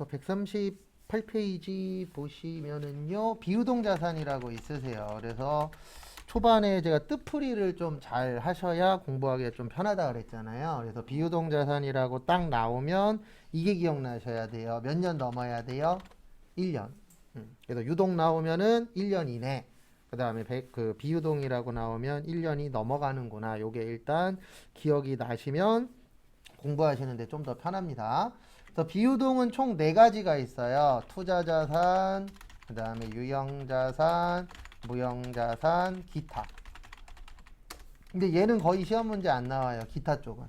그래서 138페이지 보시면은요, 비유동 자산이라고 있으세요. 그래서 초반에 제가 뜻풀이를 좀 잘 하셔야 공부하기가 좀 편하다 그랬잖아요. 그래서 비유동 자산이라고 딱 나오면 이게 기억나셔야 돼요. 몇 년 넘어야 돼요? 1년. 그래서 유동 나오면은 1년 이내. 그 다음에 그 비유동이라고 나오면 1년이 넘어가는구나. 요게 일단 기억이 나시면 공부하시는데 좀 더 편합니다. 그래서 비유동은 총 4가지가 있어요. 투자자산, 그 다음에 유형자산, 무형자산, 기타. 근데 얘는 거의 시험 문제 안 나와요. 기타 쪽은.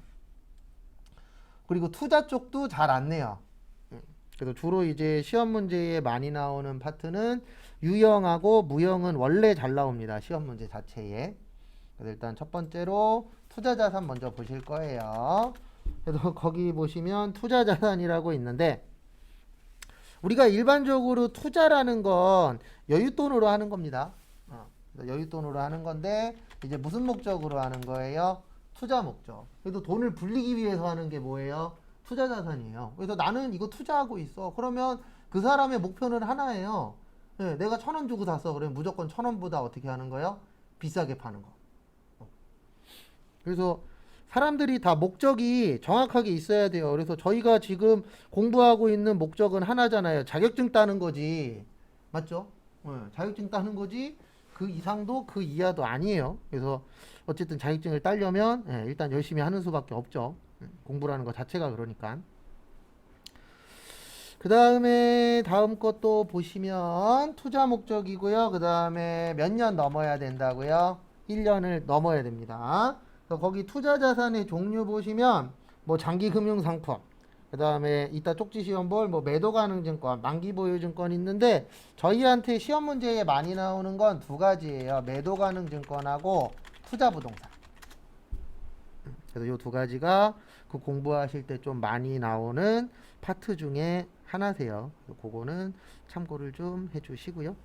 그리고 투자 쪽도 잘 안 내요. 그래서 주로 이제 시험 문제에 많이 나오는 파트는 유형하고 무형은 원래 잘 나옵니다. 시험 문제 자체에. 그래서 일단 첫 번째로 투자자산 먼저 보실 거예요. 그래서 거기 보시면 투자자산이라고 있는데, 우리가 일반적으로 투자라는 건 여윳돈으로 하는 겁니다. 여윳돈으로 하는 건데, 이제 무슨 목적으로 하는 거예요? 투자 목적. 그래도 돈을 불리기 위해서 하는 게 뭐예요? 투자자산이에요. 그래서 나는 이거 투자하고 있어. 그러면 그 사람의 목표는 하나예요. 네, 내가 1,000원 주고 샀어. 그러면 무조건 1,000원보다 어떻게 하는 거예요? 비싸게 파는 거. 그래서 사람들이 다 목적이 정확하게 있어야 돼요. 그래서 저희가 지금 공부하고 있는 목적은 하나잖아요. 자격증 따는 거지. 맞죠? 네, 자격증 따는 거지. 그 이상도 그 이하도 아니에요. 그래서 어쨌든 자격증을 따려면 일단 열심히 하는 수밖에 없죠. 공부라는 것 자체가 그러니까. 그 다음에 다음 것도 보시면 투자 목적이고요. 그 다음에 몇 년 넘어야 된다고요? 1년을 넘어야 됩니다. 거기 투자 자산의 종류 보시면 뭐 장기 금융 상품, 그 다음에 이따 쪽지 시험 볼 뭐 매도 가능 증권, 만기 보유 증권 있는데, 저희한테 시험 문제에 많이 나오는 건 2가지예요. 매도 가능 증권하고 투자 부동산. 그래서 요 2가지가 그 공부하실 때 좀 많이 나오는 파트 중에 하나세요. 그거는 참고를 좀 해주시고요.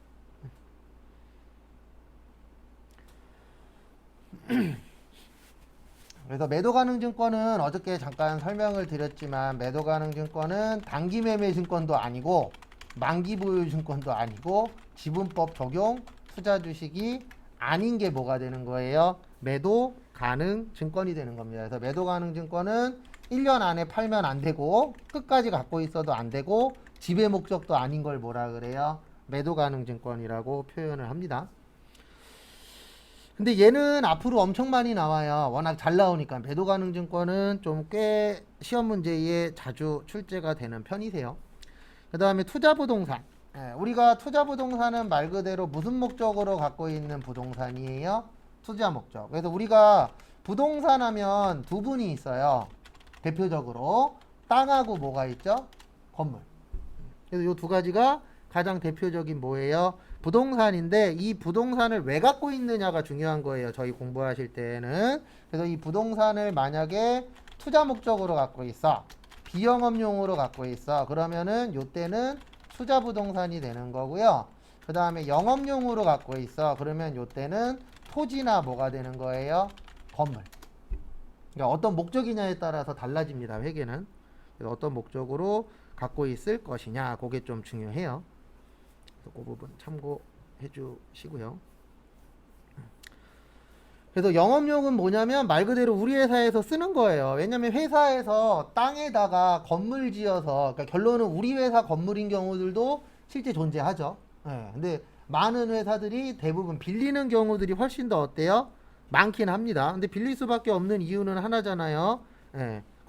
그래서 매도 가능 증권은 어저께 잠깐 설명을 드렸지만, 매도 가능 증권은 단기 매매 증권도 아니고 만기 보유 증권도 아니고 지분법 적용 투자 주식이 아닌 게 뭐가 되는 거예요? 매도 가능 증권이 되는 겁니다. 그래서 매도 가능 증권은 1년 안에 팔면 안 되고 끝까지 갖고 있어도 안 되고 지배 목적도 아닌 걸 뭐라 그래요? 매도 가능 증권이라고 표현을 합니다. 근데 얘는 앞으로 엄청 많이 나와요. 워낙 잘 나오니까. 매도 가능 증권은 좀 꽤 시험 문제에 자주 출제가 되는 편이세요. 그 다음에 투자 부동산. 우리가 투자 부동산은 말 그대로 무슨 목적으로 갖고 있는 부동산이에요? 투자 목적. 그래서 우리가 부동산 하면 2분이 있어요. 대표적으로 땅하고 뭐가 있죠? 건물. 그래서 이 2가지가 가장 대표적인 뭐예요? 부동산인데, 이 부동산을 왜 갖고 있느냐가 중요한 거예요. 저희 공부하실 때는. 그래서 이 부동산을 만약에 투자 목적으로 갖고 있어, 비영업용으로 갖고 있어, 그러면은 요때는 투자 부동산이 되는 거고요. 그 다음에 영업용으로 갖고 있어, 그러면 요때는 토지나 뭐가 되는 거예요? 건물. 그러니까 어떤 목적이냐에 따라서 달라집니다. 회계는. 그래서 어떤 목적으로 갖고 있을 것이냐, 그게 좀 중요해요. 그 부분 참고해 주시고요. 그래서 영업용은 뭐냐면 말 그대로 우리 회사에서 쓰는 거예요. 왜냐면 회사에서 땅에다가 건물 지어서, 그러니까 결론은 우리 회사 건물인 경우들도 실제 존재하죠. 근데 많은 회사들이 대부분 빌리는 경우들이 훨씬 더 어때요? 많긴 합니다. 근데 빌릴 수밖에 없는 이유는 하나잖아요.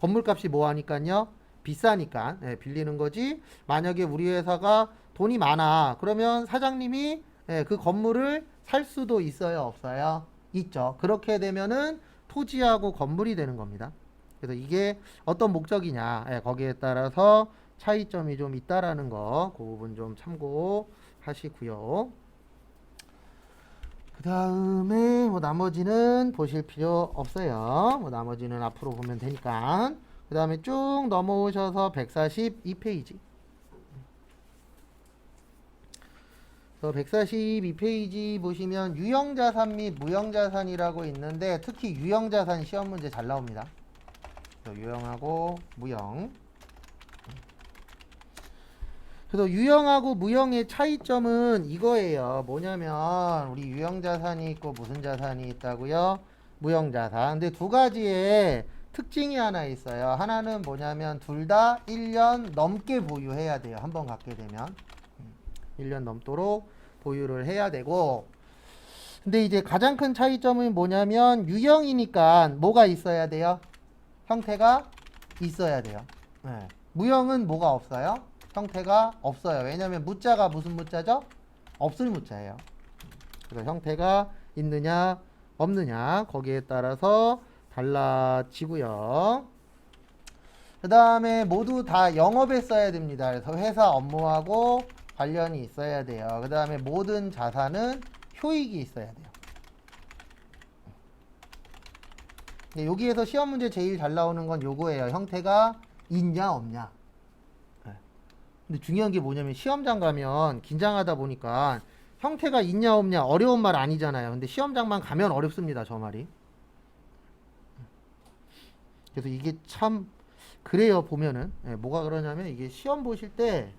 건물값이 뭐 하니까요? 비싸니까 빌리는 거지. 만약에 우리 회사가 돈이 많아, 그러면 사장님이 그 건물을 살 수도 있어요, 없어요? 있죠. 그렇게 되면은 토지하고 건물이 되는 겁니다. 그래서 이게 어떤 목적이냐, 거기에 따라서 차이점이 좀 있다라는 거, 그 부분 좀 참고하시고요. 그 다음에 뭐 나머지는 보실 필요 없어요. 뭐 나머지는 앞으로 보면 되니까. 그 다음에 쭉 넘어오셔서 142페이지. 142페이지 보시면 유형자산 및 무형자산이라고 있는데, 특히 유형자산 시험 문제 잘 나옵니다. 유형하고 무형. 그래서 유형하고 무형의 차이점은 이거예요. 뭐냐면 우리 유형 자산이 있고 무슨 자산이 있다고요? 무형 자산. 근데 두 가지의 특징이 하나 있어요. 하나는 뭐냐면 둘 다 1년 넘게 보유해야 돼요. 한번 갖게 되면 1년 넘도록 보유를 해야 되고, 근데 이제 가장 큰 차이점은 뭐냐면 유형이니까 뭐가 있어야 돼요? 형태가 있어야 돼요. 네. 무형은 뭐가 없어요? 형태가 없어요. 왜냐하면 무자가 무슨 무자죠? 없을 무자예요. 그래서 형태가 있느냐 없느냐 거기에 따라서 달라지고요. 그 다음에 모두 다 영업에 써야 됩니다. 그래서 회사 업무하고 관련이 있어야 돼요. 그 다음에 모든 자산은 효익이 있어야 돼요. 여기에서 시험 문제 제일 잘 나오는 건 요거예요. 형태가 있냐 없냐. 근데 중요한 게 뭐냐면 시험장 가면 긴장하다 보니까 형태가 있냐 없냐 어려운 말 아니잖아요. 근데 시험장만 가면 어렵습니다. 저 말이. 그래서 이게 참 그래요. 보면은 뭐가 그러냐면 이게 시험 보실 때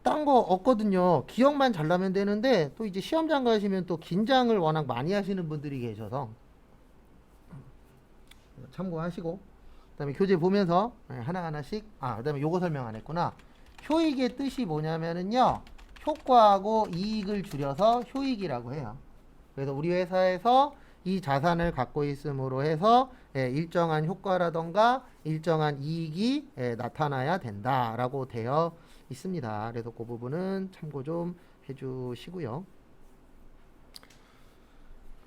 딴 거 없거든요. 기억만 잘 나면 되는데 또 이제 시험장 가시면 또 긴장을 워낙 많이 하시는 분들이 계셔서 참고하시고, 그 다음에 교재 보면서 하나하나씩, 그 다음에 요거 설명 안 했구나. 효익의 뜻이 뭐냐면은요, 효과하고 이익을 줄여서 효익이라고 해요. 그래서 우리 회사에서 이 자산을 갖고 있음으로 해서 일정한 효과라던가 일정한 이익이 나타나야 된다라고 되어 있습니다. 그래서 그 부분은 참고 좀 해주시고요.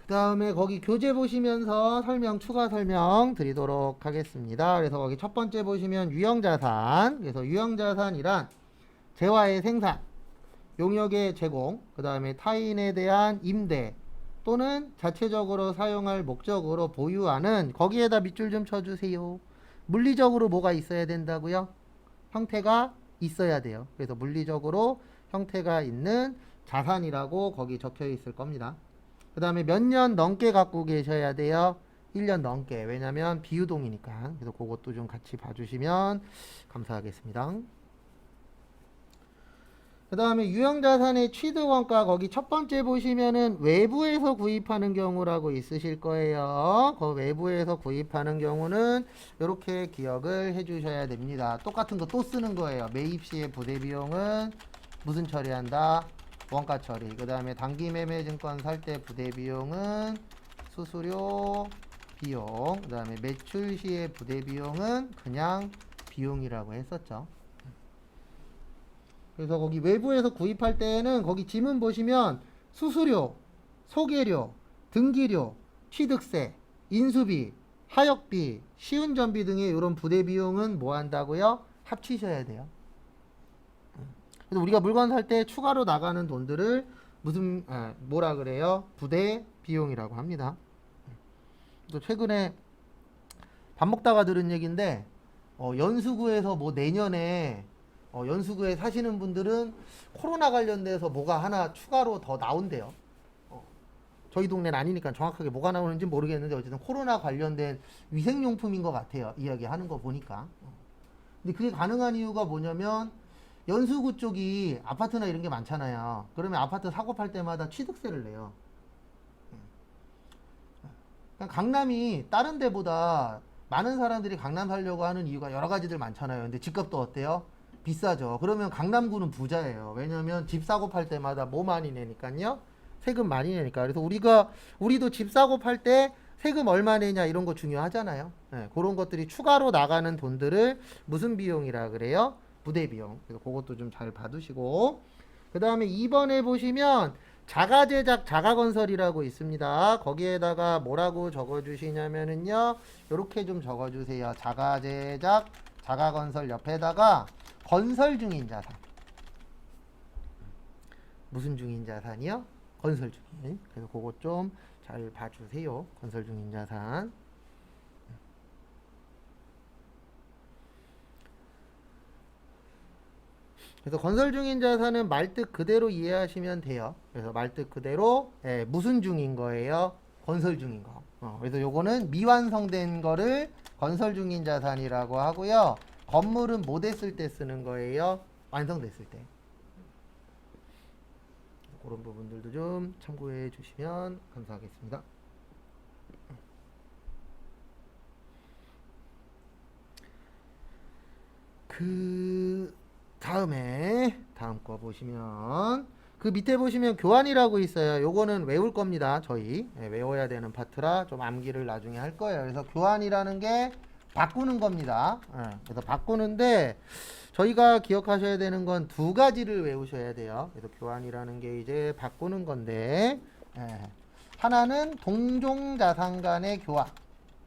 그 다음에 거기 교재 보시면서 추가 설명 드리도록 하겠습니다. 그래서 거기 첫 번째 보시면 유형자산. 그래서 유형자산이란 재화의 생산, 용역의 제공, 그 다음에 타인에 대한 임대 또는 자체적으로 사용할 목적으로 보유하는, 거기에다 밑줄 좀 쳐주세요. 물리적으로 뭐가 있어야 된다고요? 형태가 있어야 돼요. 그래서 물리적으로 형태가 있는 자산이라고 거기 적혀 있을 겁니다. 그 다음에 몇 년 넘게 갖고 계셔야 돼요? 1년 넘게. 왜냐면 비유동이니까. 그래서 그것도 좀 같이 봐주시면 감사하겠습니다. 그 다음에 유형자산의 취득원가, 거기 첫 번째 보시면은 외부에서 구입하는 경우라고 있으실 거예요. 그 외부에서 구입하는 경우는 이렇게 기억을 해 주셔야 됩니다. 똑같은 거 또 쓰는 거예요. 매입 시의 부대비용은 무슨 처리한다? 원가 처리. 그 다음에 단기매매증권 살 때 부대비용은 수수료 비용. 그 다음에 매출 시의 부대비용은 그냥 비용이라고 했었죠. 그래서 거기 외부에서 구입할 때는 거기 지문 보시면 수수료, 소개료, 등기료, 취득세, 인수비, 하역비, 시운전비 등의 이런 부대비용은 뭐 한다고요? 합치셔야 돼요. 그래서 우리가 물건 살 때 추가로 나가는 돈들을 뭐라 그래요? 부대 비용이라고 합니다. 또 최근에 밥 먹다가 들은 얘기인데 연수구에서 뭐 내년에 연수구에 사시는 분들은 코로나 관련돼서 뭐가 하나 추가로 더 나온대요. 저희 동네는 아니니까 정확하게 뭐가 나오는지 모르겠는데 어쨌든 코로나 관련된 위생용품인 것 같아요. 이야기하는 거 보니까. 근데 그게 가능한 이유가 뭐냐면 연수구 쪽이 아파트나 이런 게 많잖아요. 그러면 아파트 사고 팔 때마다 취득세를 내요. 그러니까 강남이 다른 데보다 많은 사람들이 강남 살려고 하는 이유가 여러 가지들 많잖아요. 근데 집값도 어때요? 비싸죠. 그러면 강남구는 부자예요. 왜냐면 집 사고 팔 때마다 뭐 많이 내니까요? 세금 많이 내니까. 그래서 우리도 집 사고 팔 때 세금 얼마 내냐 이런 거 중요하잖아요. 그런 것들이 추가로 나가는 돈들을 무슨 비용이라 그래요? 부대 비용. 그래서 그것도 좀 잘 봐두시고. 그 다음에 2번에 보시면 자가 제작, 자가 건설이라고 있습니다. 거기에다가 뭐라고 적어주시냐면은요, 요렇게 좀 적어주세요. 자가 제작, 자가 건설 옆에다가 건설 중인 자산. 무슨 중인 자산이요? 건설 중인. 그래서 그것 좀 잘 봐주세요. 건설 중인 자산. 그래서 건설 중인 자산은 말뜻 그대로 이해하시면 돼요. 그래서 말뜻 그대로 무슨 중인 거예요? 건설 중인 거. 그래서 요거는 미완성된 거를 건설 중인 자산이라고 하고요. 건물은 못 했을 때 쓰는 거예요. 완성됐을 때. 그런 부분들도 좀 참고해 주시면 감사하겠습니다. 그 다음 거 보시면 그 밑에 보시면 교환이라고 있어요. 요거는 외울 겁니다. 저희 외워야 되는 파트라 좀 암기를 나중에 할 거예요. 그래서 교환이라는 게 바꾸는 겁니다. 그래서 바꾸는데 저희가 기억하셔야 되는 건 두 가지를 외우셔야 돼요. 그래서 교환이라는 게 이제 바꾸는 건데 하나는 동종 자산 간의 교환,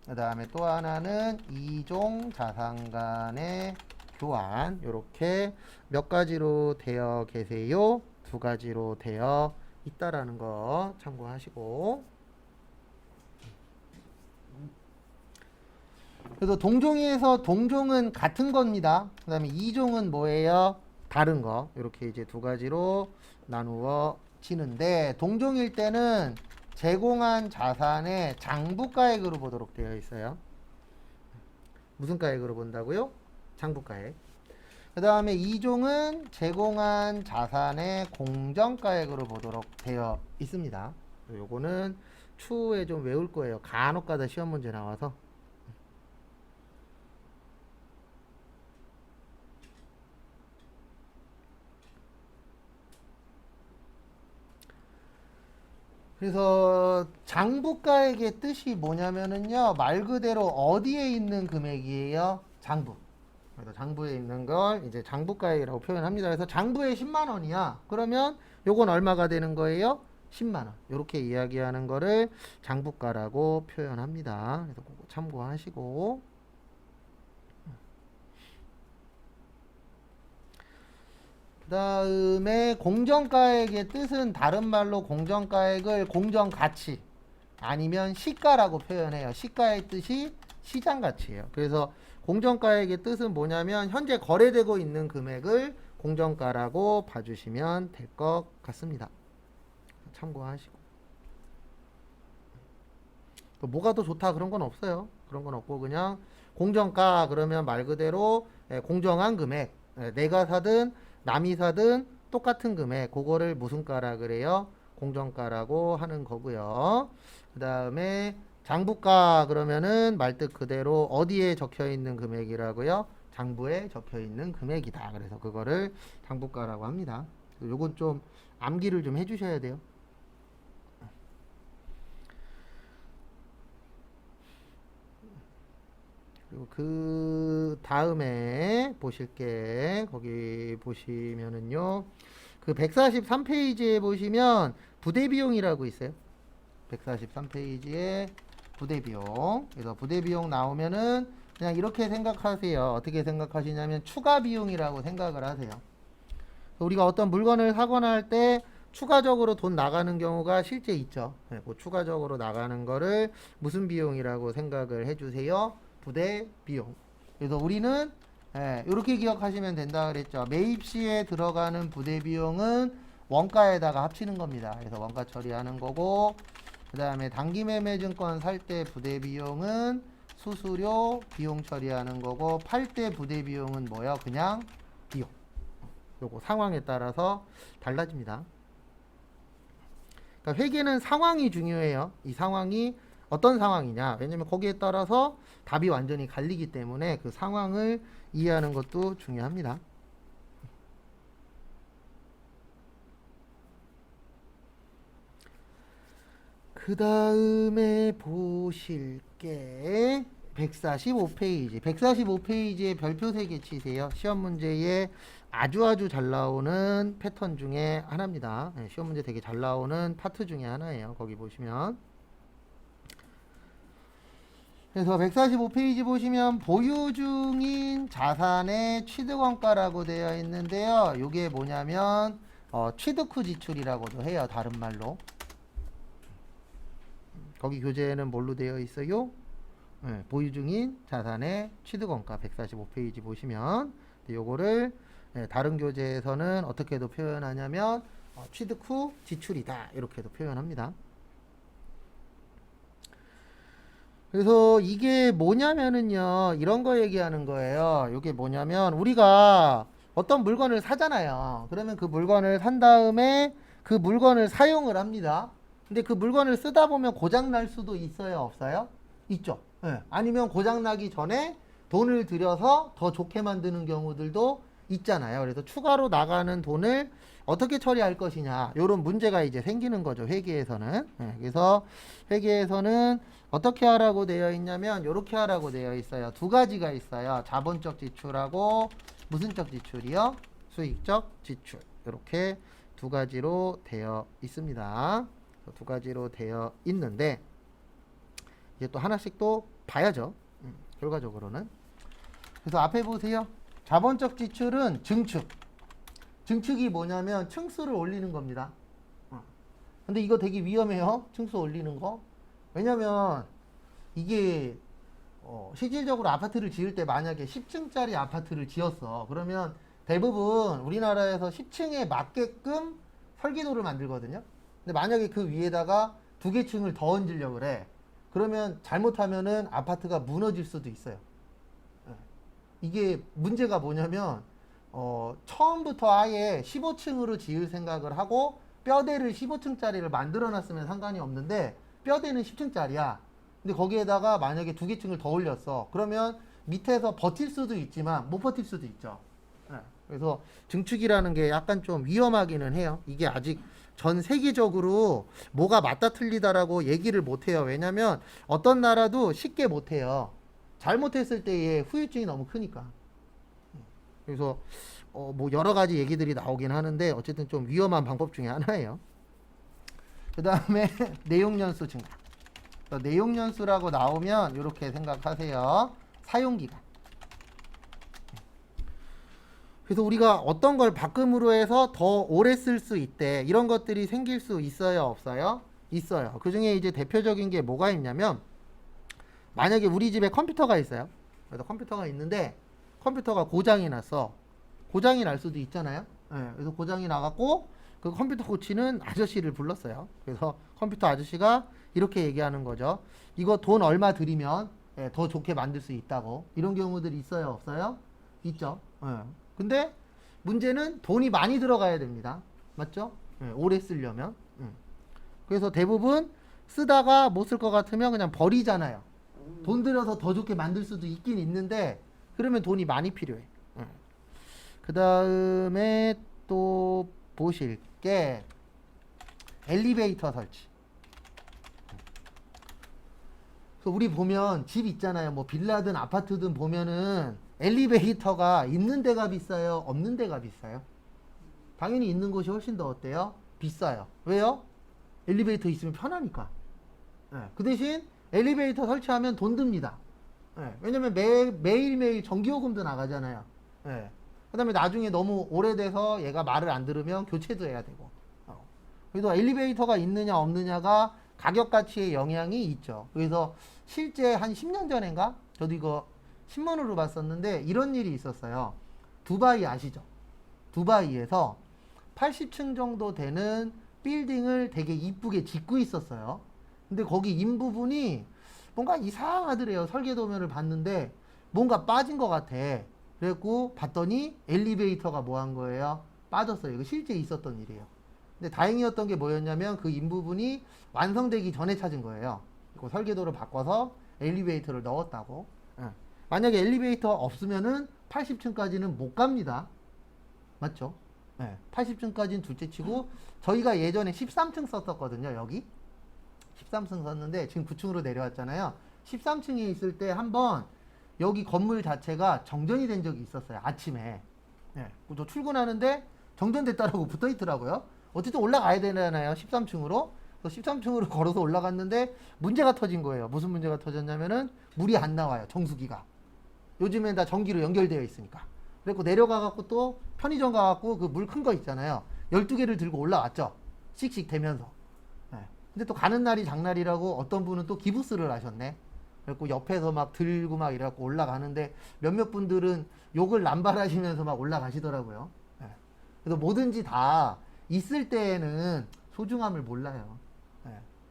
그 다음에 또 하나는 이종 자산 간의 교환. 이렇게 몇 가지로 되어 계세요? 두 가지로 되어 있다라는 거 참고하시고, 그래서 동종에서 동종은 같은 겁니다. 그 다음에 이종은 뭐예요? 다른 거. 이렇게 이제 두 가지로 나누어지는데, 동종일 때는 제공한 자산의 장부가액으로 보도록 되어 있어요. 무슨 가액으로 본다고요? 장부가액. 그 다음에 이종은 제공한 자산의 공정가액으로 보도록 되어 있습니다. 요거는 추후에 좀 외울 거예요. 간혹가다 시험 문제 나와서. 그래서 장부가액의 뜻이 뭐냐면은요, 말 그대로 어디에 있는 금액이에요? 장부. 그래서 장부에 있는 걸 이제 장부가액이라고 표현합니다. 그래서 장부에 10만 원이야. 그러면 요건 얼마가 되는 거예요? 10만 원. 이렇게 이야기하는 거를 장부가라고 표현합니다. 그래서 그거 참고하시고, 그 다음에 공정가액의 뜻은 다른 말로 공정가액을 공정가치 아니면 시가라고 표현해요. 시가의 뜻이 시장가치예요. 그래서 공정가액의 뜻은 뭐냐면 현재 거래되고 있는 금액을 공정가라고 봐주시면 될 것 같습니다. 참고하시고, 또 뭐가 더 좋다 그런 건 없어요. 그런 건 없고 그냥 공정가 그러면 말 그대로 공정한 금액, 내가 사든 남이 사든 똑같은 금액, 그거를 무슨 가라 그래요? 공정가라고 하는 거고요. 그 다음에 장부가 그러면은 말뜻 그대로 어디에 적혀 있는 금액이라고요? 장부에 적혀 있는 금액이다. 그래서 그거를 장부가라고 합니다. 요건 좀 암기를 좀 해주셔야 돼요. 그리고 그 다음에 보실 게 거기 보시면은요, 그 143페이지에 보시면 부대 비용이라고 있어요. 143페이지에 부대 비용. 그래서 부대 비용 나오면은 그냥 이렇게 생각하세요. 어떻게 생각하시냐면 추가 비용이라고 생각을 하세요. 우리가 어떤 물건을 사거나 할 때 추가적으로 돈 나가는 경우가 실제 있죠. 그 추가적으로 나가는 거를 무슨 비용이라고 생각을 해주세요? 부대 비용. 그래서 우리는 이렇게 기억하시면 된다 그랬죠. 매입 시에 들어가는 부대 비용은 원가에다가 합치는 겁니다. 그래서 원가 처리하는 거고, 그 다음에 단기 매매 증권 살 때 부대 비용은 수수료 비용 처리하는 거고, 팔 때 부대 비용은 뭐야? 그냥 비용. 요거 상황에 따라서 달라집니다. 그러니까 회계는 상황이 중요해요. 이 상황이 어떤 상황이냐. 왜냐면 거기에 따라서 답이 완전히 갈리기 때문에 그 상황을 이해하는 것도 중요합니다. 그 다음에 보실 게 145페이지. 145페이지에 별표 3개 치세요. 시험 문제에 아주 잘 나오는 패턴 중에 하나입니다. 시험 문제 되게 잘 나오는 파트 중에 하나예요. 거기 보시면. 그래서 145페이지 보시면 보유 중인 자산의 취득원가라고 되어 있는데요. 이게 뭐냐면 취득 후 지출이라고도 해요. 다른 말로. 거기 교재에는 뭘로 되어 있어요? 보유 중인 자산의 취득원가 145페이지 보시면 요거를 다른 교재에서는 어떻게도 표현하냐면 취득 후 지출이다 이렇게도 표현합니다. 그래서 이게 뭐냐면은요, 이런 거 얘기하는 거예요. 이게 뭐냐면 우리가 어떤 물건을 사잖아요. 그러면 그 물건을 산 다음에 그 물건을 사용을 합니다. 근데 그 물건을 쓰다 보면 고장 날 수도 있어요, 없어요? 있죠. 예. 아니면 고장 나기 전에 돈을 들여서 더 좋게 만드는 경우들도 있잖아요. 그래서 추가로 나가는 돈을 어떻게 처리할 것이냐, 이런 문제가 이제 생기는 거죠, 회계에서는. 예. 그래서 회계에서는 어떻게 하라고 되어 있냐면 이렇게 하라고 되어 있어요. 두 가지가 있어요. 자본적 지출하고 무슨적 지출이요? 수익적 지출. 이렇게 두 가지로 되어 있습니다. 두 가지로 되어 있는데 이제 또 하나씩 또 봐야죠. 결과적으로는. 그래서 앞에 보세요. 자본적 지출은 증축. 증축이 뭐냐면 층수를 올리는 겁니다. 근데 이거 되게 위험해요. 층수 올리는 거. 왜냐면 이게 실질적으로 아파트를 지을 때 만약에 10층짜리 아파트를 지었어. 그러면 대부분 우리나라에서 10층에 맞게끔 설계도를 만들거든요. 근데 만약에 그 위에다가 두 개 층을 더 얹으려고 그래. 그러면 잘못하면은 아파트가 무너질 수도 있어요. 이게 문제가 뭐냐면 처음부터 아예 15층으로 지을 생각을 하고 뼈대를 15층짜리를 만들어 놨으면 상관이 없는데 뼈대는 10층짜리야. 근데 거기에다가 만약에 두 개 층을 더 올렸어. 그러면 밑에서 버틸 수도 있지만 못 버틸 수도 있죠. 그래서 증축이라는 게 약간 좀 위험하기는 해요. 이게 아직 전 세계적으로 뭐가 맞다 틀리다라고 얘기를 못 해요. 왜냐면 어떤 나라도 쉽게 못 해요. 잘못했을 때의 후유증이 너무 크니까. 그래서 뭐 여러 가지 얘기들이 나오긴 하는데 어쨌든 좀 위험한 방법 중에 하나예요. 그 다음에 내용연수 증가. 내용연수라고 나오면 이렇게 생각하세요. 사용기간. 그래서 우리가 어떤 걸 바꿈으로 해서 더 오래 쓸 수 있대. 이런 것들이 생길 수 있어요, 없어요? 있어요. 그 중에 이제 대표적인 게 뭐가 있냐면 만약에 우리 집에 컴퓨터가 있어요. 그래서 컴퓨터가 있는데 컴퓨터가 고장이 났어. 고장이 날 수도 있잖아요. 그래서 고장이 나갖고 그 컴퓨터 고치는 아저씨를 불렀어요. 그래서 컴퓨터 아저씨가 이렇게 얘기하는 거죠. 이거 돈 얼마 들이면 더 좋게 만들 수 있다고. 이런 경우들이 있어요, 없어요? 있죠. 근데 문제는 돈이 많이 들어가야 됩니다. 맞죠? 오래 쓰려면. 그래서 대부분 쓰다가 못 쓸 것 같으면 그냥 버리잖아요. 돈 들여서 더 좋게 만들 수도 있긴 있는데 그러면 돈이 많이 필요해. 그 다음에 또 보실 게 엘리베이터 설치. 우리 보면 집 있잖아요. 뭐 빌라든 아파트든 보면은 엘리베이터가 있는 데가 비싸요? 없는 데가 비싸요? 당연히 있는 곳이 훨씬 더 어때요? 비싸요. 왜요? 엘리베이터 있으면 편하니까. 그 대신 엘리베이터 설치하면 돈 듭니다. 왜냐면 매일매일 전기요금도 나가잖아요. 그 다음에 나중에 너무 오래돼서 얘가 말을 안 들으면 교체도 해야 되고. 그래서 엘리베이터가 있느냐 없느냐가 가격 가치에 영향이 있죠. 그래서 실제 한 10년 전인가? 저도 이거 신문으로 봤었는데 이런 일이 있었어요. 두바이 아시죠? 두바이에서 80층 정도 되는 빌딩을 되게 이쁘게 짓고 있었어요. 근데 거기 인부분이 뭔가 이상하더래요. 설계도면을 봤는데 뭔가 빠진 것 같아. 그래갖고 봤더니 엘리베이터가 뭐 한 거예요? 빠졌어요. 이거 실제 있었던 일이에요. 근데 다행이었던 게 뭐였냐면 그 인부분이 완성되기 전에 찾은 거예요. 그 설계도를 바꿔서 엘리베이터를 넣었다고. 만약에 엘리베이터 없으면은 80층까지는 못 갑니다. 맞죠? 80층까지는 둘째 치고 저희가 예전에 13층 썼었거든요. 여기 13층 썼는데 지금 9층으로 내려왔잖아요. 13층에 있을 때 한번 여기 건물 자체가 정전이 된 적이 있었어요. 아침에. 저 출근하는데 정전됐다라고 붙어 있더라고요. 어쨌든 올라가야 되잖아요. 13층으로. 13층으로 걸어서 올라갔는데 문제가 터진 거예요. 무슨 문제가 터졌냐면은 물이 안 나와요. 정수기가. 요즘엔 다 전기로 연결되어 있으니까. 그래서 내려가갖고 또 편의점 가갖고 그 물 큰 거 있잖아요. 12개를 들고 올라왔죠. 씩씩 대면서. 근데 또 가는 날이 장날이라고 어떤 분은 또 기부스를 하셨네. 그래갖고 옆에서 막 들고 막 이래갖고 올라가는데 몇몇 분들은 욕을 남발하시면서 막 올라가시더라고요. 그래서 뭐든지 다 있을 때에는 소중함을 몰라요.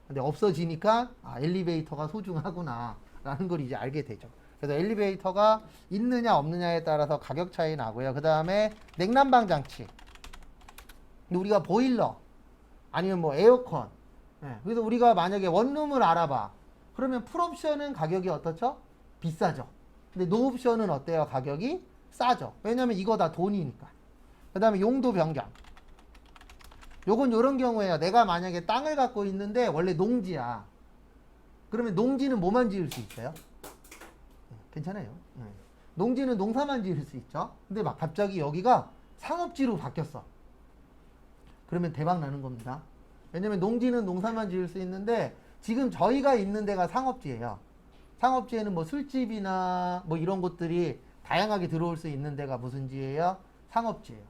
근데 없어지니까 엘리베이터가 소중하구나 라는 걸 이제 알게 되죠. 그래서 엘리베이터가 있느냐 없느냐에 따라서 가격 차이 나고요. 그 다음에 냉난방 장치. 근데 우리가 보일러 아니면 뭐 에어컨. 예, 그래서 우리가 만약에 원룸을 알아봐. 그러면 풀옵션은 가격이 어떻죠? 비싸죠. 근데 노옵션은 어때요? 가격이 싸죠. 왜냐면 이거 다 돈이니까. 그 다음에 용도 변경. 요건 요런 경우에요. 내가 만약에 땅을 갖고 있는데 원래 농지야. 그러면 농지는 뭐만 지을 수 있어요? 괜찮아요. 농지는 농사만 지을 수 있죠. 근데 막 갑자기 여기가 상업지로 바뀌었어. 그러면 대박 나는 겁니다. 왜냐면 농지는 농사만 지을 수 있는데 지금 저희가 있는 데가 상업지예요. 상업지에는 뭐 술집이나 뭐 이런 곳들이 다양하게 들어올 수 있는 데가 무슨 지예요? 상업지예요.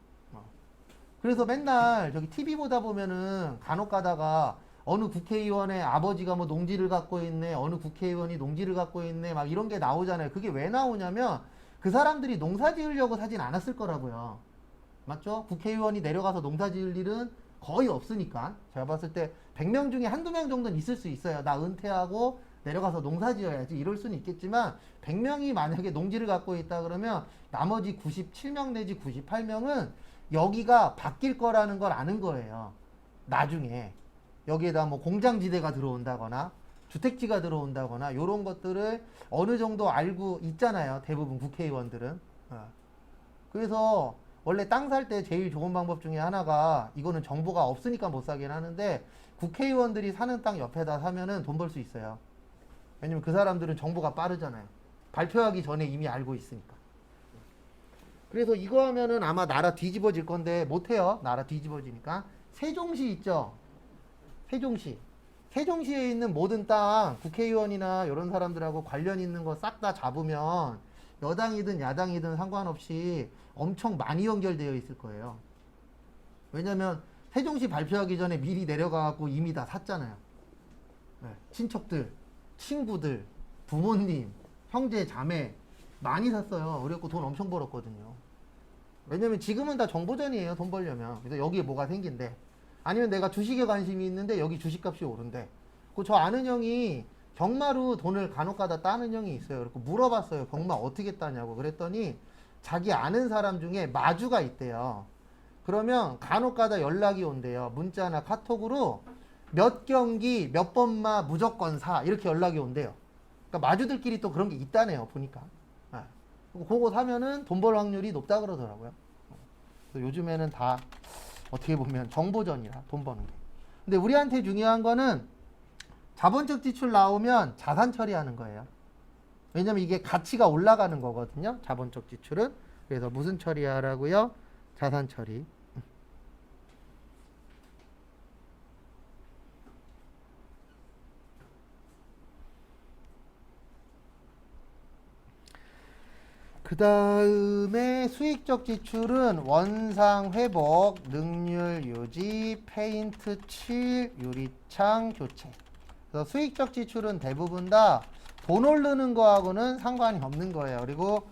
그래서 맨날 저기 TV 보다 보면은 간혹 가다가 어느 국회의원의 아버지가 뭐 농지를 갖고 있네, 어느 국회의원이 농지를 갖고 있네, 막 이런 게 나오잖아요. 그게 왜 나오냐면 그 사람들이 농사 지으려고 사진 않았을 거라고요. 맞죠? 국회의원이 내려가서 농사 지을 일은 거의 없으니까. 제가 봤을 때 100명 중에 한두 명 정도는 있을 수 있어요. 나 은퇴하고 내려가서 농사 지어야지. 이럴 수는 있겠지만 100명이 만약에 농지를 갖고 있다 그러면 나머지 97명 내지 98명은 여기가 바뀔 거라는 걸 아는 거예요. 나중에. 여기에다 뭐 공장지대가 들어온다거나 주택지가 들어온다거나 요런 것들을 어느 정도 알고 있잖아요. 대부분 국회의원들은. 그래서 원래 땅 살 때 제일 좋은 방법 중에 하나가 이거는 정보가 없으니까 못 사긴 하는데 국회의원들이 사는 땅 옆에다 사면은 돈 벌 수 있어요. 왜냐면 그 사람들은 정보가 빠르잖아요. 발표하기 전에 이미 알고 있으니까. 그래서 이거 하면은 아마 나라 뒤집어질 건데 못해요. 나라 뒤집어지니까. 세종시 있죠? 세종시. 세종시에 있는 모든 땅 국회의원이나 이런 사람들하고 관련 있는 거 싹 다 잡으면 여당이든 야당이든 상관없이 엄청 많이 연결되어 있을 거예요. 왜냐면 세종시 발표하기 전에 미리 내려가고 이미 다 샀잖아요. 네. 친척들, 친구들, 부모님, 형제, 자매 많이 샀어요. 그래갖고 돈 엄청 벌었거든요. 왜냐면 지금은 다 정보전이에요. 돈 벌려면. 그래서 여기에 뭐가 생긴대. 아니면 내가 주식에 관심이 있는데 여기 주식값이 오른대. 저 아는 형이 경마로 돈을 간혹 가다 따는 형이 있어요. 그래서 물어봤어요. 경마 어떻게 따냐고. 그랬더니 자기 아는 사람 중에 마주가 있대요. 그러면 간혹 가다 연락이 온대요. 문자나 카톡으로 몇 경기 몇 번마 무조건 사 이렇게 연락이 온대요. 그러니까 마주들끼리 또 그런 게 있다네요. 보니까. 그거 사면은 돈 벌 확률이 높다 그러더라고요. 요즘에는 다 어떻게 보면 정보전이라 돈 버는 게. 근데 우리한테 중요한 거는 자본적 지출 나오면 자산 처리하는 거예요. 왜냐면 이게 가치가 올라가는 거거든요. 자본적 지출은. 그래서 무슨 처리하라고요? 자산 처리. 그 다음에 수익적 지출은 원상 회복, 능률 유지, 페인트 칠, 유리창 교체. 그래서 수익적 지출은 대부분 다 돈 오르는 거하고는 상관이 없는 거예요. 그리고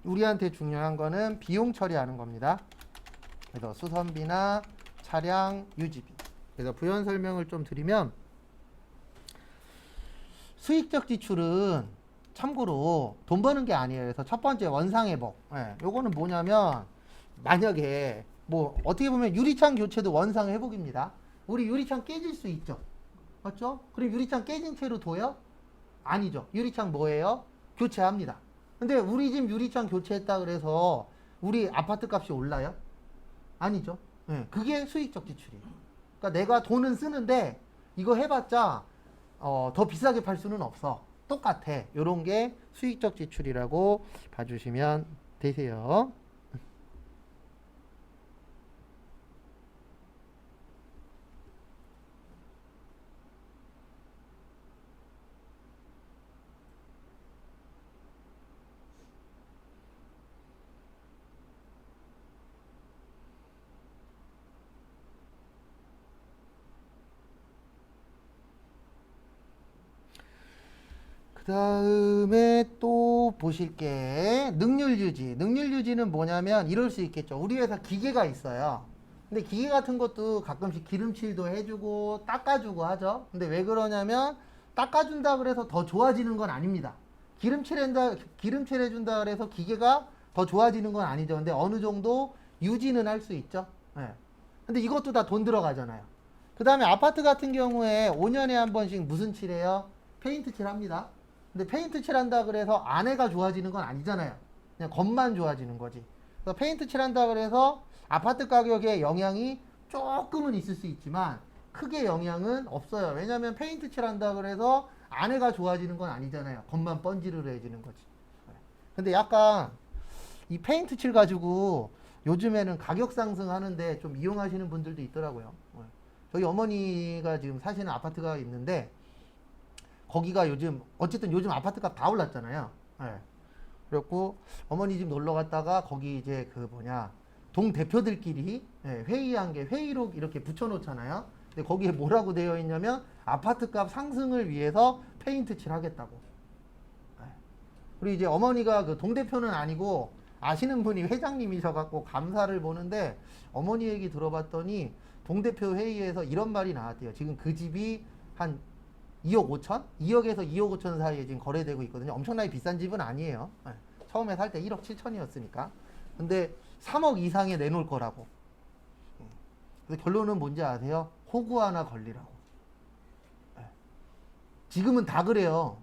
우리한테 중요한 거는 비용 처리하는 겁니다. 그래서 수선비나 차량 유지비. 그래서 부연 설명을 좀 드리면 수익적 지출은 참고로 돈 버는 게 아니에요. 그래서 첫 번째 원상회복. 요거는 뭐냐면 만약에 뭐 어떻게 보면 유리창 교체도 원상회복입니다. 우리 유리창 깨질 수 있죠. 맞죠? 그럼 유리창 깨진 채로 둬요? 아니죠. 유리창 뭐예요? 교체합니다. 근데 우리 집 유리창 교체했다 그래서 우리 아파트 값이 올라요? 아니죠. 그게 수익적 지출이에요. 그러니까 내가 돈은 쓰는데 이거 해봤자 더 비싸게 팔 수는 없어. 똑같아. 요런 게 수익적 지출이라고 봐주시면 되세요. 그 다음에 또 보실 게 능률 유지. 능률 유지는 뭐냐면 이럴 수 있겠죠. 우리 회사 기계가 있어요. 근데 기계 같은 것도 가끔씩 기름칠도 해주고 닦아주고 하죠. 근데 왜 그러냐면 닦아준다 그래서 더 좋아지는 건 아닙니다. 기름칠해준다 그래서 기계가 더 좋아지는 건 아니죠. 근데 어느 정도 유지는 할 수 있죠. 예. 근데 이것도 다 돈 들어가잖아요. 그 다음에 아파트 같은 경우에 5년에 한 번씩 무슨 칠해요? 페인트 칠합니다. 근데 페인트 칠한다 그래서 안에가 좋아지는 건 아니잖아요. 그냥 겉만 좋아지는 거지. 그래서 페인트 칠한다 그래서 아파트 가격에 영향이 조금은 있을 수 있지만 크게 영향은 없어요. 왜냐면 페인트 칠한다 그래서 안에가 좋아지는 건 아니잖아요. 겉만 번지르르해지는 거지. 근데 약간 이 페인트 칠 가지고 요즘에는 가격 상승하는데 좀 이용하시는 분들도 있더라고요. 저희 어머니가 지금 사시는 아파트가 있는데 거기가 요즘 어쨌든 요즘 아파트가 다 올랐잖아요. 예. 그래갖고 어머니 집 놀러 갔다가 거기 이제 그 뭐냐 동 대표들끼리 회의한 게 회의록 이렇게 붙여놓잖아요. 근데 거기에 뭐라고 되어 있냐면 아파트값 상승을 위해서 페인트 칠 하겠다고. 그리고 이제 어머니가 그 동 대표는 아니고 아시는 분이 회장님이셔갖고 감사를 보는데 어머니 얘기 들어봤더니 동 대표 회의에서 이런 말이 나왔대요. 지금 그 집이 한 2억 5천? 2억에서 2억 5천 사이에 지금 거래되고 있거든요. 엄청나게 비싼 집은 아니에요. 처음에 살 때 1억 7천이었으니까. 근데 3억 이상에 내놓을 거라고. 그래서 결론은 뭔지 아세요? 호구 하나 걸리라고. 지금은 다 그래요.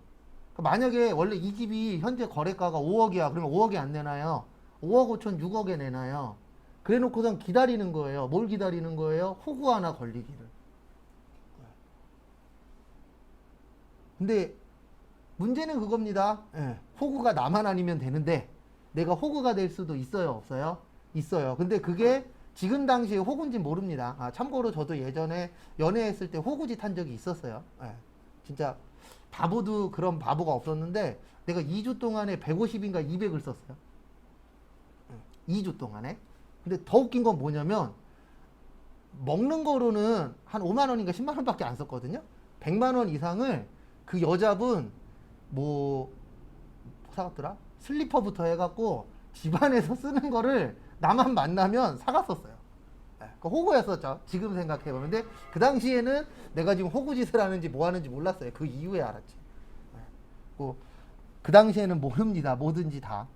만약에 원래 이 집이 현재 거래가가 5억이야. 그러면 5억에 안 내나요? 5억 5천 6억에 내나요? 그래 놓고선 기다리는 거예요. 뭘 기다리는 거예요? 호구 하나 걸리기를. 근데 문제는 그겁니다. 호구가 나만 아니면 되는데 내가 호구가 될 수도 있어요, 없어요? 있어요. 근데 그게 지금 당시에 호구인지 모릅니다. 참고로 저도 예전에 연애했을 때 호구짓 한 적이 있었어요. 진짜 바보도 그런 바보가 없었는데 내가 2주 동안에 150인가 200을 썼어요. 2주 동안에. 근데 더 웃긴 건 뭐냐면 먹는 거로는 한 5만 원인가 10만 원밖에 안 썼거든요. 100만 원 이상을 그 여자분 뭐 사갔더라? 슬리퍼부터 해갖고 집안에서 쓰는 거를 나만 만나면 사갔었어요. 그 호구였었죠. 지금 생각해보면. 근데 그 당시에는 내가 지금 호구짓을 하는지 뭐 하는지 몰랐어요. 그 이후에 알았지. 그 당시에는 모릅니다. 뭐든지 다.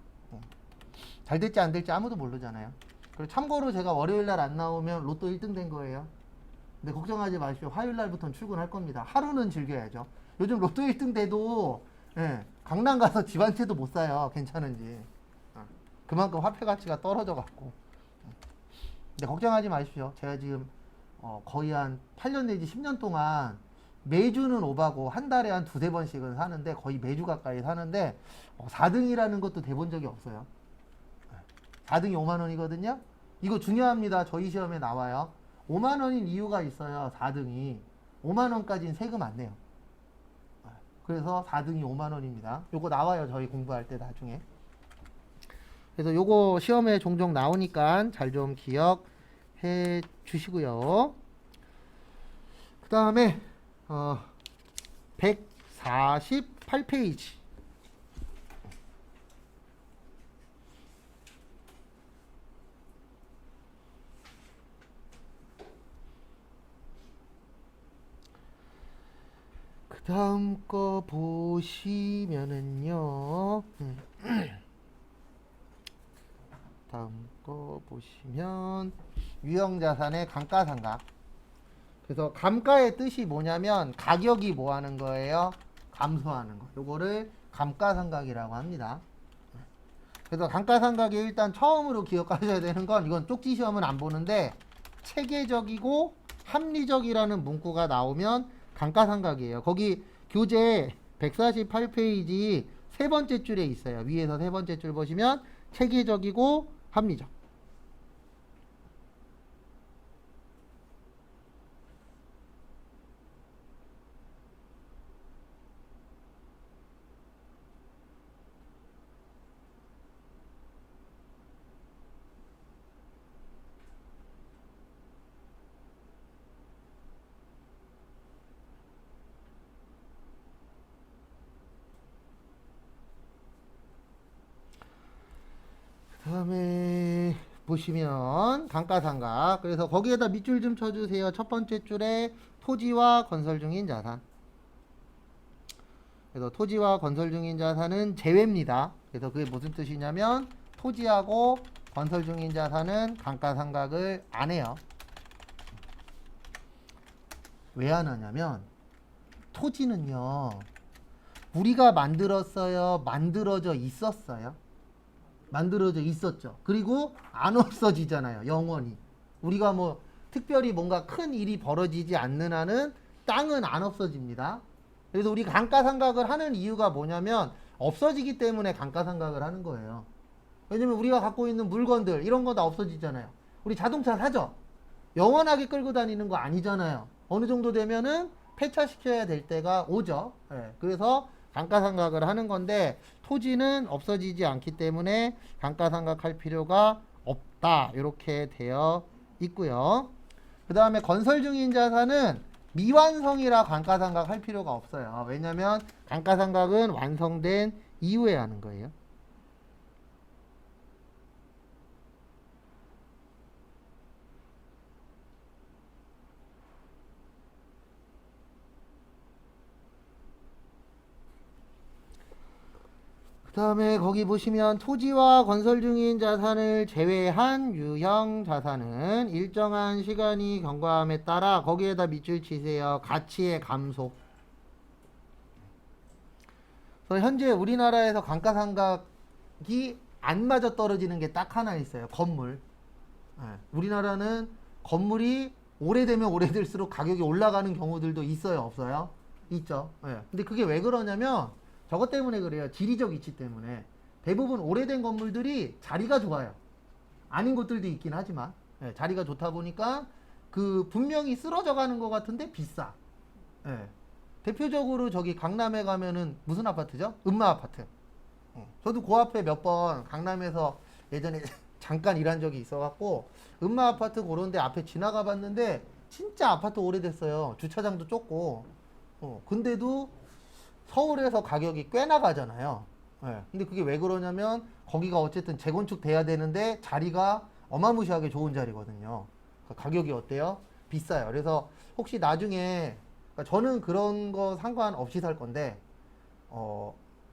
잘 될지 안 될지 아무도 모르잖아요. 그리고 참고로 제가 월요일날 안 나오면 로또 1등 된 거예요. 근데 걱정하지 마십시오. 화요일날부터는 출근할 겁니다. 하루는 즐겨야죠. 요즘 로또 1등 돼도 강남 가서 집 한 채도 못 사요. 괜찮은지. 그만큼 화폐 가치가 떨어져 갖고. 근데 걱정하지 마십시오. 제가 지금 거의 한 8년 내지 10년 동안 매주는 오바고 한 달에 한 두세 번씩은 사는데 거의 매주 가까이 사는데 4등이라는 것도 돼본 적이 없어요. 4등이 5만 원이거든요. 이거 중요합니다. 저희 시험에 나와요. 5만 원인 이유가 있어요. 4등이 5만 원까지는 세금 안 내요. 그래서 4등이 5만 원입니다. 요거 나와요. 저희 공부할 때 나중에. 그래서 요거 시험에 종종 나오니까 잘 좀 기억해 주시고요. 그 다음에 148페이지. 그 다음 거 보시면은요. 다음 거 보시면 유형자산의 감가상각. 그래서 감가의 뜻이 뭐냐면 가격이 뭐 하는 거예요? 감소하는 거. 요거를 감가상각이라고 합니다. 그래서 감가상각이 일단 처음으로 기억하셔야 되는 건 이건 쪽지 시험은 안 보는데 체계적이고 합리적이라는 문구가 나오면 감가상각이에요. 거기 교재 148페이지 세 번째 줄에 있어요. 위에서 세 번째 줄 보시면 체계적이고 합리적. 다음에 보시면 감가상각. 그래서 거기에다 밑줄 좀 쳐주세요. 첫 번째 줄에 토지와 건설 중인 자산. 그래서 토지와 건설 중인 자산은 제외입니다. 그래서 그게 무슨 뜻이냐면 토지하고 건설 중인 자산은 감가상각을 안 해요. 왜 안 하냐면 토지는요, 우리가 만들었어요? 만들어져 있었어요? 만들어져 있었죠. 그리고 안 없어지잖아요. 영원히. 우리가 뭐 특별히 뭔가 큰 일이 벌어지지 않는 한은 땅은 안 없어집니다. 그래서 우리 감가상각을 하는 이유가 뭐냐면 없어지기 때문에 감가상각을 하는 거예요. 왜냐면 우리가 갖고 있는 물건들 이런 거 다 없어지잖아요. 우리 자동차 사죠. 영원하게 끌고 다니는 거 아니잖아요. 어느 정도 되면은 폐차시켜야 될 때가 오죠. 예, 그래서 감가상각을 하는 건데 토지는 없어지지 않기 때문에 감가상각할 필요가 없다. 이렇게 되어 있고요. 그 다음에 건설 중인 자산은 미완성이라 감가상각 할 필요가 없어요. 왜냐면 감가상각은 완성된 이후에 하는 거예요. 그 다음에 거기 보시면 토지와 건설 중인 자산을 제외한 유형 자산은 일정한 시간이 경과함에 따라 거기에다 밑줄 치세요. 가치의 감소. 그래서 현재 우리나라에서 감가상각이 안 맞아 떨어지는 게 딱 하나 있어요. 건물. 예, 우리나라는 건물이 오래되면 오래될수록 가격이 올라가는 경우들도 있어요, 없어요? 있죠. 예. 근데 그게 왜 그러냐면 저것 때문에 그래요. 지리적 위치 때문에. 대부분 오래된 건물들이 자리가 좋아요. 아닌 곳들도 있긴 하지만 예, 자리가 좋다 보니까 그 분명히 쓰러져 가는 것 같은데 비싸. 예. 대표적으로 저기 강남에 가면은 무슨 아파트죠? 음마 아파트. 저도 그 앞에 몇 번 강남에서 예전에 잠깐 일한 적이 있어갖고 음마 아파트 그런 데 앞에 지나가 봤는데 진짜 아파트 오래됐어요. 주차장도 좁고. 근데도 서울에서 가격이 꽤 나가잖아요. 예. 근데 그게 왜 그러냐면 거기가 어쨌든 재건축 돼야 되는데 자리가 어마무시하게 좋은 자리거든요. 그러니까 가격이 어때요? 비싸요. 그래서 혹시 나중에 그러니까 저는 그런 거 상관없이 살 건데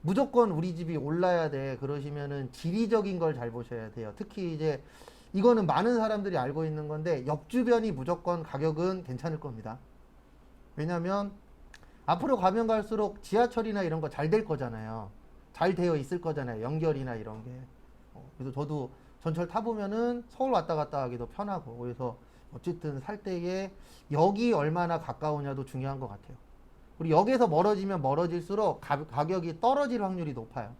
무조건 우리 집이 올라야 돼 그러시면은 지리적인 걸 잘 보셔야 돼요. 특히 이제 이거는 많은 사람들이 알고 있는 건데 옆 주변이 무조건 가격은 괜찮을 겁니다. 왜냐면 앞으로 가면 갈수록 지하철이나 이런 거 잘 될 거잖아요. 잘 되어 있을 거잖아요. 연결이나 이런 게. 그래서 저도 전철 타보면은 서울 왔다 갔다 하기도 편하고 그래서 어쨌든 살 때에 역이 얼마나 가까우냐도 중요한 것 같아요. 우리 역에서 멀어지면 멀어질수록 가격이 떨어질 확률이 높아요.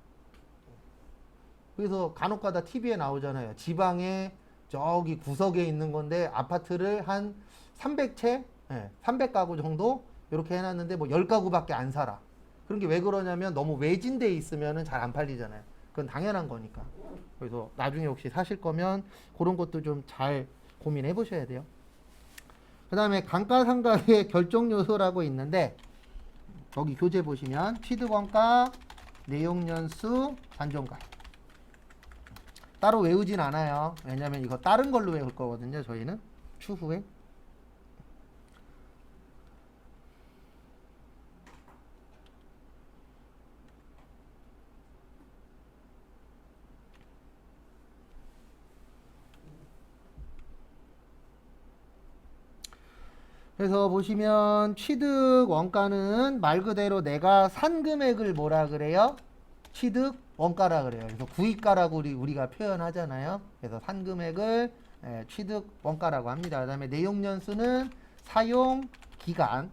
그래서 간혹가다 TV에 나오잖아요. 지방에 저기 구석에 있는 건데 아파트를 한 300채, 300가구 정도 이렇게 해놨는데 뭐 10가구밖에 안 살아. 그런 게 왜 그러냐면 너무 외진데 있으면 잘 안 팔리잖아요. 그건 당연한 거니까. 그래서 나중에 혹시 사실 거면 그런 것도 좀 잘 고민해 보셔야 돼요. 그 다음에 감가상각의 결정 요소라고 있는데 거기 교재 보시면 취득원가, 내용연수, 잔존가 따로 외우진 않아요. 왜냐면 이거 다른 걸로 외울 거거든요. 저희는 추후에. 그래서 보시면 취득 원가는 말 그대로 내가 산 금액을 뭐라 그래요? 취득 원가라 그래요. 그래서 구입가라고 우리가 표현하잖아요. 그래서 산 금액을 취득 원가라고 합니다. 그 다음에 내용연수는 사용 기간.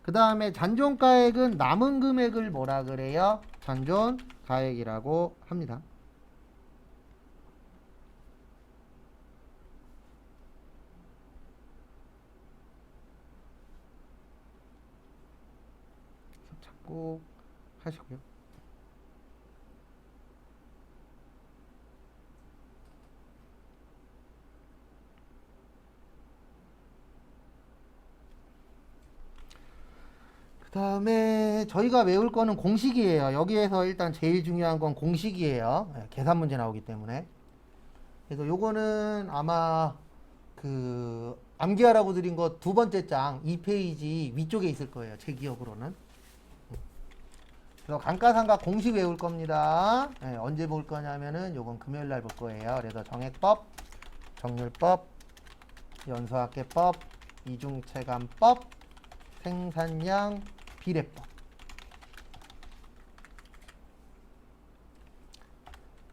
그 다음에 잔존가액은 남은 금액을 뭐라 그래요? 잔존가액이라고 합니다. 꼭 하시고요. 그 다음에 저희가 외울 거는 공식이에요. 여기에서 일단 제일 중요한 건 공식이에요. 계산 문제 나오기 때문에. 그래서 요거는 아마 그 암기하라고 드린 거 두 번째 장 2페이지 위쪽에 있을 거예요. 제 기억으로는. 그래서 감가상각 공식 외울 겁니다. 네, 언제 볼 거냐면은 요건 금요일 날 볼 거예요. 그래서 정액법, 정률법, 연소학계법, 이중체감법, 생산량 비례법.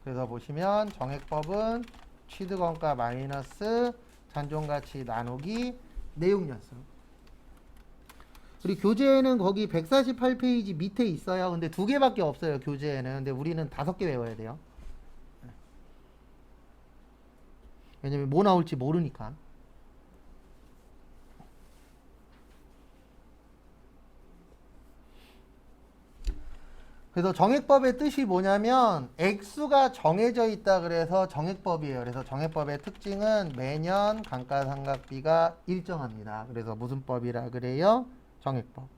그래서 보시면 정액법은 취득원가 마이너스 잔존가치 나누기 내용연수. 우리 교재에는 거기 148페이지 밑에 있어요. 근데 두 개밖에 없어요, 교재에는. 근데 우리는 5개 외워야 돼요. 왜냐면 뭐 나올지 모르니까. 그래서 정액법의 뜻이 뭐냐면 액수가 정해져 있다 그래서 정액법이에요. 그래서 정액법의 특징은 매년 감가상각비가 일정합니다. 그래서 무슨 법이라 그래요? 정액법.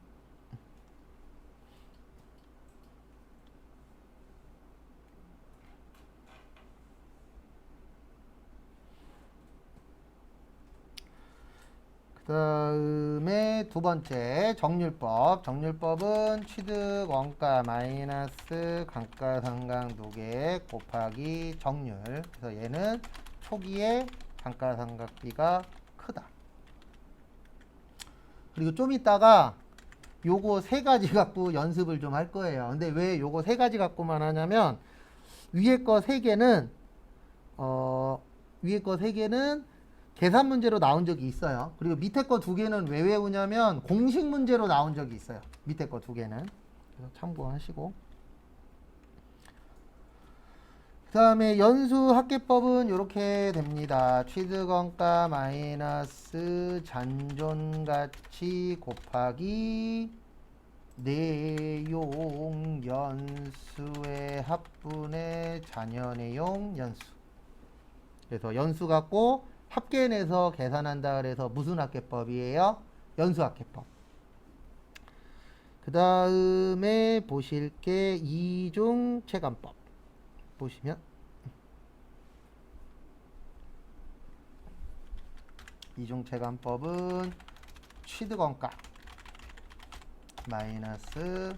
그 다음에 두 번째 정률법. 정률법은 취득 원가 마이너스 감가상각 누계 곱하기 정률. 그래서 얘는 초기에 감가상각비가 크다. 그리고 좀 이따가 요거 세 가지 갖고 연습을 좀 할 거예요. 근데 왜 요거 세 가지 갖고만 하냐면 위에 거 세 개는 위에 거 세 개는 계산 문제로 나온 적이 있어요. 그리고 밑에 거 두 개는 왜 외우냐면 공식 문제로 나온 적이 있어요. 밑에 거 두 개는. 그래서 참고하시고. 그 다음에 연수학계법은 이렇게 됩니다. 취득원가 마이너스 잔존가치 곱하기 내용 연수의 합분의 잔여내용 연수. 그래서 연수 갖고 합계내서 계산한다 그래서 무슨 학계법이에요? 연수학계법. 그 다음에 보실 게 이중체감법. 보시면 이중체감법은 취득원가 마이너스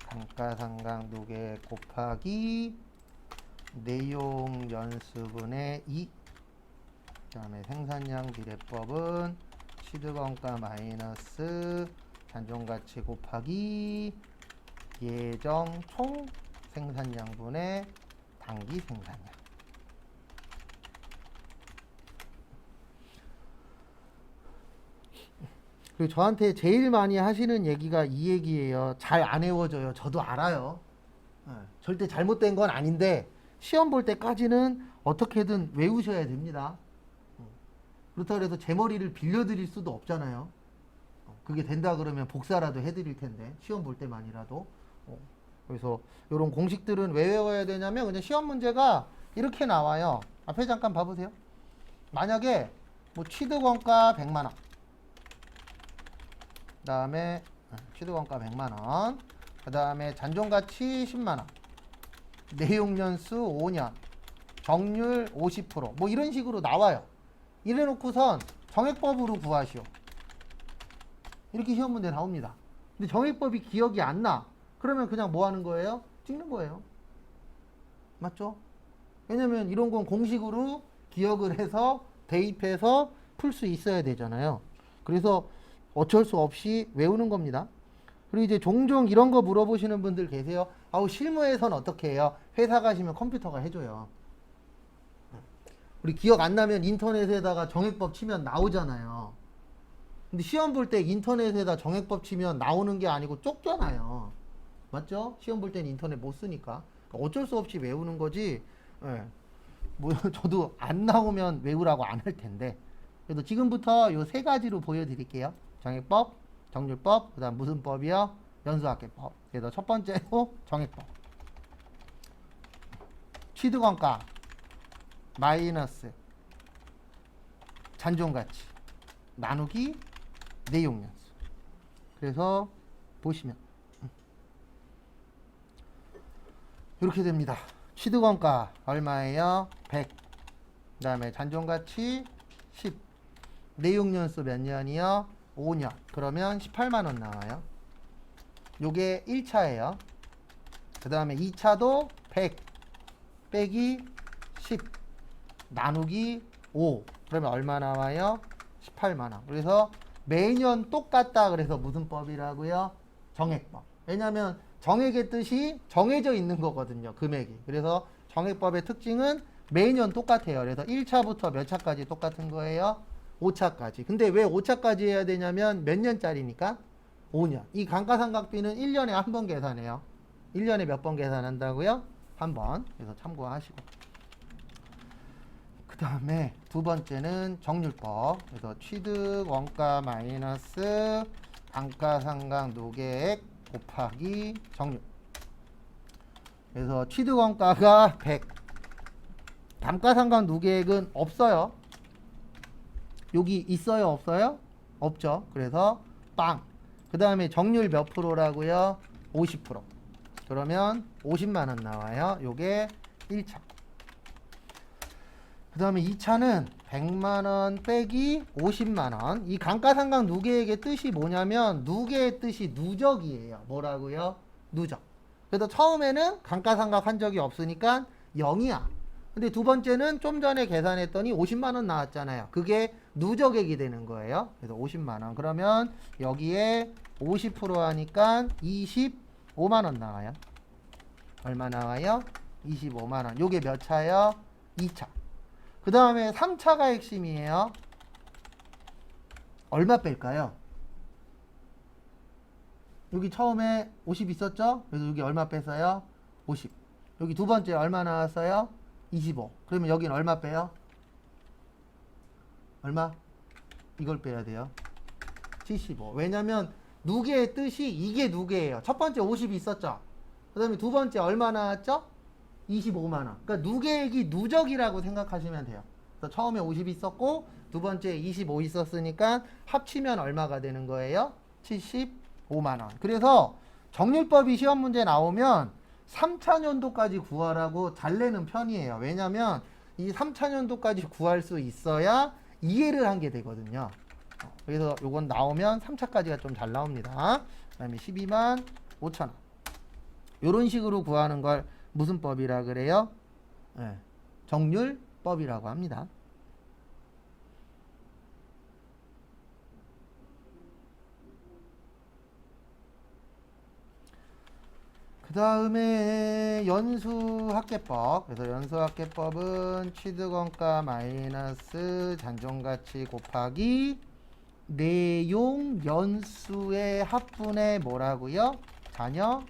감가상각 누계 곱하기 내용 연수분의 2. 그 다음에 생산량 비례법은 취득원가 마이너스 잔존가치 곱하기 예정 총 생산량분의 단기 생산량. 그리고 저한테 제일 많이 하시는 얘기가 이 얘기예요. 잘 안 외워져요. 저도 알아요. 절대 잘못된 건 아닌데 시험 볼 때까지는 어떻게든 외우셔야 됩니다. 그렇다고 해서 제 머리를 빌려드릴 수도 없잖아요. 그게 된다 그러면 복사라도 해드릴 텐데 시험 볼 때만이라도. 그래서 이런 공식들은 왜 외워야 되냐면 그냥 시험 문제가 이렇게 나와요. 앞에 잠깐 봐보세요. 만약에 뭐 취득원가 100만 원, 그 다음에 취득원가 100만 원, 그 다음에 잔존가치 10만 원, 내용연수 5년, 정률 50%, 뭐 이런 식으로 나와요. 이래 놓고선 정액법으로 구하시오. 이렇게 시험 문제 나옵니다. 근데 정액법이 기억이 안 나. 그러면 그냥 뭐 하는 거예요? 찍는 거예요. 맞죠? 왜냐면 이런 건 공식으로 기억을 해서 대입해서 풀 수 있어야 되잖아요. 그래서 어쩔 수 없이 외우는 겁니다. 그리고 이제 종종 이런 거 물어보시는 분들 계세요. 아우 실무에선 어떻게 해요? 회사 가시면 컴퓨터가 해줘요. 우리 기억 안 나면 인터넷에다가 정액법 치면 나오잖아요. 근데 시험 볼 때 인터넷에다 정액법 치면 나오는 게 아니고 쫓잖아요. 맞죠? 시험 볼 때는 인터넷 못 쓰니까. 그러니까 어쩔 수 없이 외우는 거지. 예. 뭐 저도 안 나오면 외우라고 안 할 텐데. 그래도 지금부터 요 세 가지로 보여드릴게요. 정액법, 정률법, 그 다음 무슨 법이요? 연수학계법. 그래서 첫 번째로 정액법. 취득원가 마이너스 잔존가치 나누기 내용연수. 그래서 보시면 이렇게 됩니다. 취득원가 얼마예요? 100. 그 다음에 잔존가치 10. 내용연수 몇 년이요? 5년. 그러면 18만원 나와요. 요게 1차예요. 그 다음에 2차도 100 빼기 10 나누기 5 그러면 얼마 나와요? 18만원. 그래서 매년 똑같다. 그래서 무슨 법이라고요? 정액법. 왜냐하면 정액의 뜻이 정해져 있는 거거든요. 금액이. 그래서 정액법의 특징은 매년 똑같아요. 그래서 1차부터 몇 차까지 똑같은 거예요? 5차까지. 근데 왜 5차까지 해야 되냐면 몇 년짜리니까? 5년. 이 감가상각비는 1년에 한 번 계산해요. 1년에 몇 번 계산한다고요? 한 번. 그래서 참고하시고. 그 다음에 두 번째는 정률법. 그래서 취득 원가 마이너스 감가상각 노계액 곱하기 정률. 그래서 취득 원가가 100. 감가상각 노계액은 없어요. 여기 있어요, 없어요? 없죠. 그래서 빵. 그 다음에 정률 몇 프로라고요? 50%. 그러면 50만 원 나와요. 요게 1차. 그 다음에 2차는 100만 원 빼기 50만 원. 이 감가상각 누계액의 뜻이 뭐냐면 누계의 뜻이 누적이에요. 뭐라고요? 누적. 그래서 처음에는 감가상각 한 적이 없으니까 0이야. 근데 두 번째는 좀 전에 계산했더니 50만 원 나왔잖아요. 그게 누적액이 되는 거예요. 그래서 50만 원. 그러면 여기에 50% 하니까 25만 원 나와요. 얼마 나와요? 25만 원. 요게 몇 차요? 2차. 그 다음에 3차가 핵심이에요. 얼마 뺄까요? 여기 처음에 50 있었죠? 그래서 여기 얼마 뺐어요? 50. 여기 두 번째 얼마 나왔어요? 25. 그러면 여기는 얼마 빼요? 얼마? 이걸 빼야 돼요. 75. 왜냐면 누계의 뜻이 이게 누계예요. 첫 번째 50이 있었죠? 그 다음에 두 번째 얼마 나왔죠? 25만원. 그러니까 누계액이 누적이라고 생각하시면 돼요. 그래서 처음에 50 있었고 두 번째 25 있었으니까 합치면 얼마가 되는 거예요? 75만원. 그래서 정률법이 시험 문제 나오면 3차년도까지 구하라고 잘 내는 편이에요. 왜냐면 이 3차년도까지 구할 수 있어야 이해를 한 게 되거든요. 그래서 요건 나오면 3차까지가 좀 잘 나옵니다. 그 다음에 12만 5천원. 요런 식으로 구하는 걸 무슨 법이라 그래요? 네, 정률법이라고 합니다. 그 다음에 연수학계법. 그래서 연수학계법은 취득원가 마이너스 잔존가치 곱하기 내용 연수의 합분의 뭐라고요? 잔여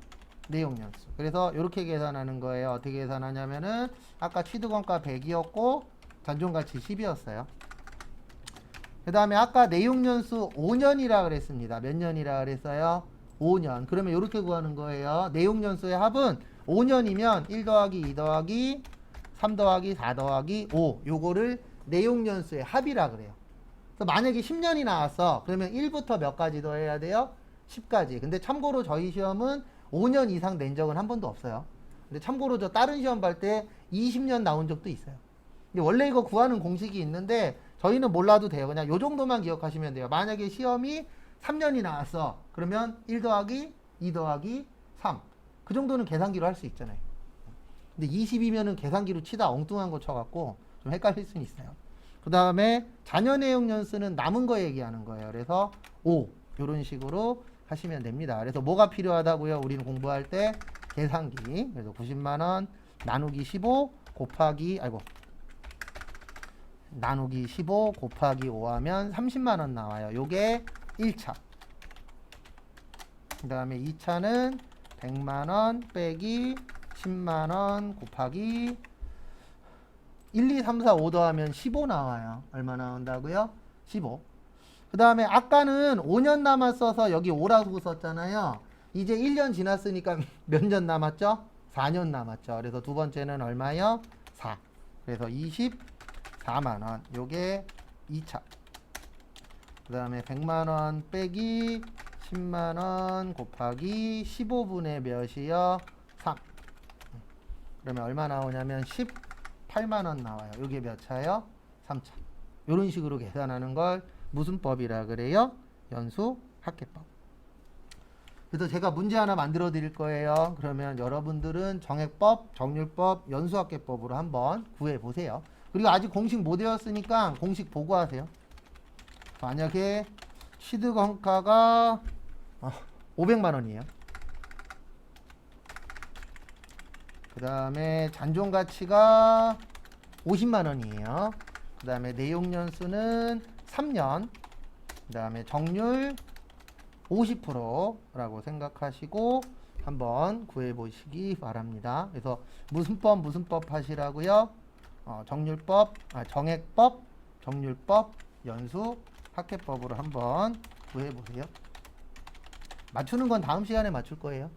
내용 연수. 그래서 이렇게 계산하는 거예요. 어떻게 계산하냐면은 아까 취득원가 100이었고 잔존가치 10이었어요. 그 다음에 아까 내용 연수 5년이라 그랬습니다. 몇 년이라 그랬어요? 5년. 그러면 이렇게 구하는 거예요. 내용 연수의 합은 5년이면 1 더하기 2 더하기 3 더하기 4 더하기 5. 요거를 내용 연수의 합이라 그래요. 그래서 만약에 10년이 나왔어. 그러면 1부터 몇 가지 더해야 돼요? 10까지. 근데 참고로 저희 시험은 5년 이상 낸 적은 한 번도 없어요. 근데 참고로 저 다른 시험 볼 때 20년 나온 적도 있어요. 근데 원래 이거 구하는 공식이 있는데 저희는 몰라도 돼요. 그냥 요 정도만 기억하시면 돼요. 만약에 시험이 3년이 나왔어. 그러면 1 더하기 2 더하기 3. 그 정도는 계산기로 할 수 있잖아요. 근데 20이면은 계산기로 치다 엉뚱한 거 쳐갖고 좀 헷갈릴 수는 있어요. 그 다음에 잔여 내용 연수는 남은 거 얘기하는 거예요. 그래서 5. 요런 식으로 하시면 됩니다. 그래서 뭐가 필요하다고요? 우리는 공부할 때 계산기. 그래서 90만원 나누기 15 곱하기 나누기 15 곱하기 5 하면 30만원 나와요. 요게 1차. 그 다음에 2차는 100만원 빼기 10만원 곱하기 1, 2, 3, 4, 5 더하면 15 나와요. 얼마 나온다고요? 15. 그 다음에 아까는 5년 남았어서 여기 5라고 썼잖아요. 이제 1년 지났으니까 몇 년 남았죠? 4년 남았죠. 그래서 두 번째는 얼마요? 4. 그래서 24만원. 요게 2차. 그 다음에 100만원 빼기 10만원 곱하기 15분의 몇이요? 3. 그러면 얼마 나오냐면 18만원 나와요. 요게 몇 차요? 3차. 요런 식으로 계산하는 걸 무슨 법이라 그래요? 연수학계법. 그래서 제가 문제 하나 만들어 드릴 거예요. 그러면 여러분들은 정액법, 정률법, 연수학계법으로 한번 구해 보세요. 그리고 아직 공식 못 외웠으니까 공식 보고 하세요. 만약에 취득원가가 500만 원이에요. 그 다음에 잔존가치가 50만 원이에요. 그 다음에 내용연수는 3년. 그 다음에 정률 50%라고 생각하시고 한번 구해보시기 바랍니다. 그래서 무슨 법 하시라고요? 정률법, 정액법, 정률법, 연수, 학회법으로 한번 구해보세요. 맞추는 건 다음 시간에 맞출 거예요.